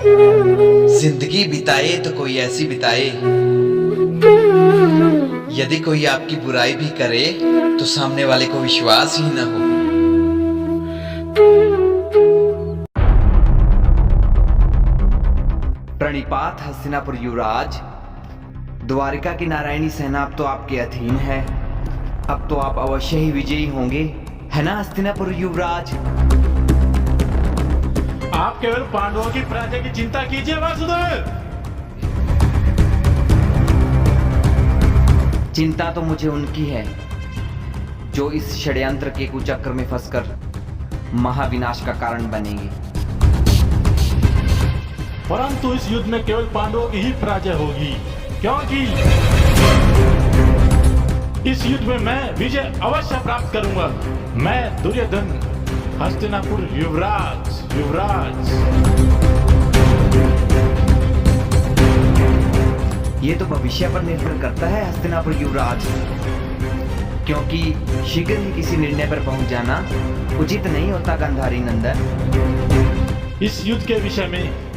जिंदगी बिताए तो कोई ऐसी बिताए, यदि कोई आपकी बुराई भी करे तो सामने वाले को विश्वास ही न हो। प्रणिपात हस्तिनापुर युवराज, द्वारिका की नारायणी सेना अब तो आपके अधीन है। अब तो आप अवश्य ही विजयी होंगे, है ना हस्तिनापुर युवराज? आप केवल पांडवों की प्रजा की चिंता कीजिए वासुदेव। चिंता तो मुझे उनकी है जो इस षड्यंत्र के कुचक्र में फंसकर महाविनाश का कारण बनेंगे। परंतु इस युद्ध में केवल पांडवों की ही पराजय होगी, क्योंकि इस युद्ध में मैं विजय अवश्य प्राप्त करूंगा। मैं दुर्योधन, हस्तिनापुर युवराज। ये तो भविष्य पर निर्भर करता है हस्तिनापुर युवराज, क्योंकि शीघ्र ही किसी निर्णय पर पहुंच जाना उचित नहीं होता गांधारी नंदन। इस युद्ध के विषय में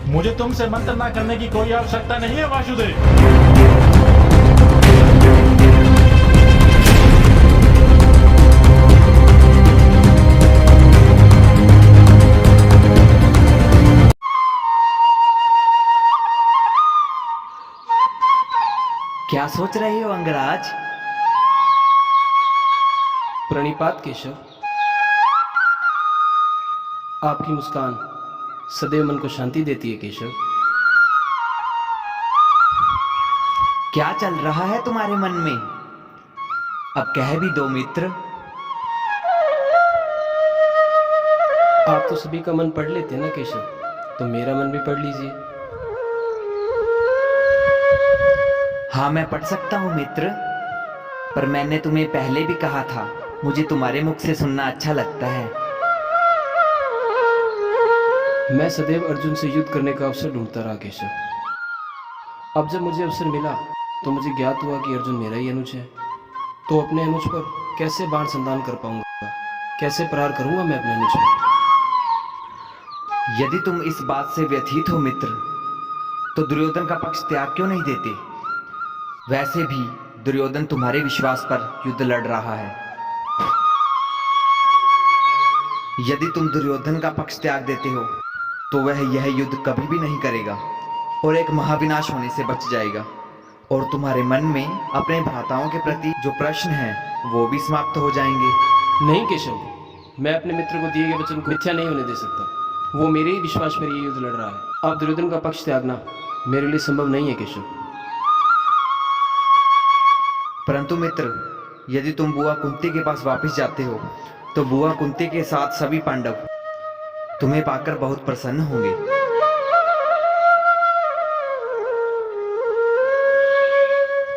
मुझे तुमसे मंत्रणा करने की कोई आवश्यकता नहीं है वासुदेव। क्या सोच रहे हो अंगराज? प्रणिपात केशव, आपकी मुस्कान सदैव मन को शांति देती है केशव। क्या चल रहा है तुम्हारे मन में? अब कह भी दो मित्र। आप तो सभी का मन पढ़ लेते हैं ना केशव, तो मेरा मन भी पढ़ लीजिए। हाँ, मैं पढ़ सकता हूँ मित्र, पर मैंने तुम्हें पहले भी कहा था, मुझे तुम्हारे मुख से सुनना अच्छा लगता है। मैं सदैव अर्जुन से युद्ध करने का अवसर ढूंढता रहा केशव। अब जब मुझे अवसर मिला तो मुझे ज्ञात हुआ कि अर्जुन मेरा ही अनुज है। तो अपने अनुज पर कैसे बाण संधान कर पाऊंगा, कैसे प्रहार करूंगा मैं अपने अनुज पर? यदि तुम इस बात से व्यथित हो मित्र, तो दुर्योधन का पक्ष त्याग क्यों नहीं देते? वैसे भी दुर्योधन तुम्हारे विश्वास पर युद्ध लड़ रहा है। यदि तुम दुर्योधन का पक्ष त्याग देते हो तो वह यह युद्ध कभी भी नहीं करेगा और एक महाविनाश होने से बच जाएगा, और तुम्हारे मन में अपने भ्राताओं के प्रति जो प्रश्न हैं वो भी समाप्त हो जाएंगे। नहीं केशव, मैं अपने मित्र को दिए गए वचन को मिथ्या नहीं होने दे सकता। वो मेरे ही विश्वास पर ये युद्ध लड़ रहा है। अब दुर्योधन का पक्ष त्यागना मेरे लिए संभव नहीं है केशव। परंतु मित्र, यदि तुम बुआ कुंती के पास वापस जाते हो तो बुआ कुंती के साथ सभी पांडव तुम्हें पाकर बहुत प्रसन्न होंगे।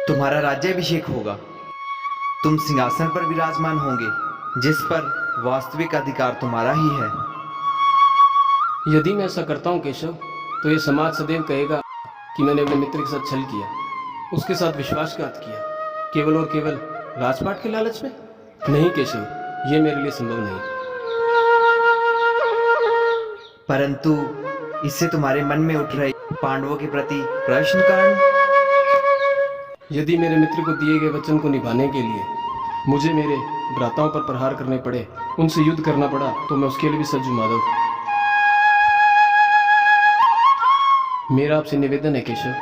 तुम्हारा राज्याभिषेक होगा, तुम सिंहासन पर विराजमान होंगे, जिस पर वास्तविक अधिकार तुम्हारा ही है। यदि मैं ऐसा करता हूँ केशव, तो ये समाज सदैव कहेगा कि मैंने अपने मित्र के साथ छल किया, उसके साथ विश्वासघात किया, केवल और केवल राजपाट के लालच में। नहीं केशव, ये मेरे लिए संभव नहीं। परंतु इससे तुम्हारे मन में उठ रहे पांडवों के प्रति प्रश्न कारण, यदि मेरे मित्र को दिए गए वचन को निभाने के लिए मुझे मेरे भ्राताओं पर प्रहार करने पड़े, उनसे युद्ध करना पड़ा, तो मैं उसके लिए भी सज्ज हूं माधव। मेरा आपसे निवेदन है केशव,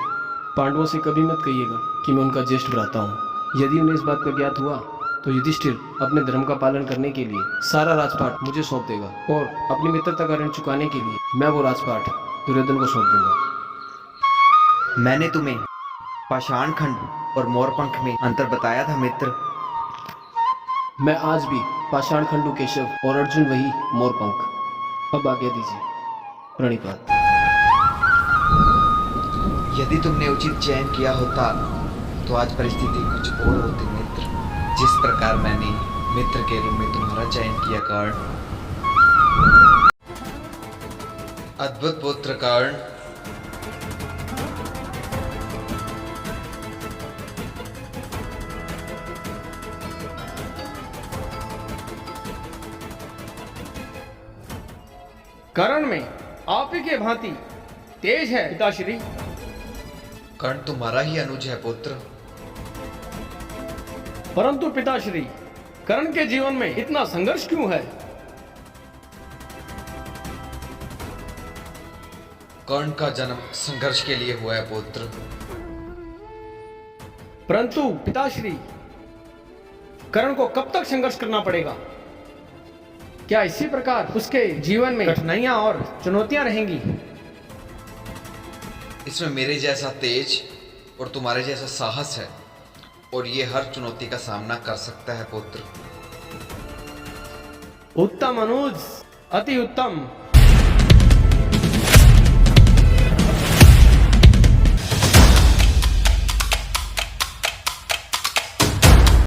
पांडवों से कभी मत कहिएगा कि मैं उनका ज्येष्ठ भ्राता हूँ। यदि उन्हें इस बात का ज्ञात हुआ तो युधिष्ठिर अपने धर्म का पालन करने के लिए सारा राजपाट मुझे सौंप देगा, और अपनी मित्रता का ऋण चुकाने के लिए मैं वो राजपाट दुर्योधन को सौंप दूंगा। मैंने तुम्हें पाषाण खंड और मोरपंख में अंतर बताया था मित्र। मैं आज भी पाषाण खंडू केशव, और अर्जुन वही मोरपंख। अब आज्ञा दीजिए। प्रणिपात। यदि तुमने उचित चयन किया होता तो आज परिस्थिति कुछ और होती मित्र। जिस प्रकार मैंने मित्र के रूप में तुम्हारा चयन किया कर्ण, अद्भुत पुत्र कर्ण। करण में आप ही के भांति तेज है पिताश्री। कर्ण तुम्हारा ही अनुज है पुत्र। परंतु पिताश्री, कर्ण के जीवन में इतना संघर्ष क्यों है? कर्ण का जन्म संघर्ष के लिए हुआ है पुत्र। परंतु पिताश्री, कर्ण को कब तक संघर्ष करना पड़ेगा? क्या इसी प्रकार उसके जीवन में कठिनाइयां और चुनौतियां रहेंगी? इसमें मेरे जैसा तेज और तुम्हारे जैसा साहस है, और ये हर चुनौती का सामना कर सकता है पुत्र। उत्तम अनुज, अति उत्तम।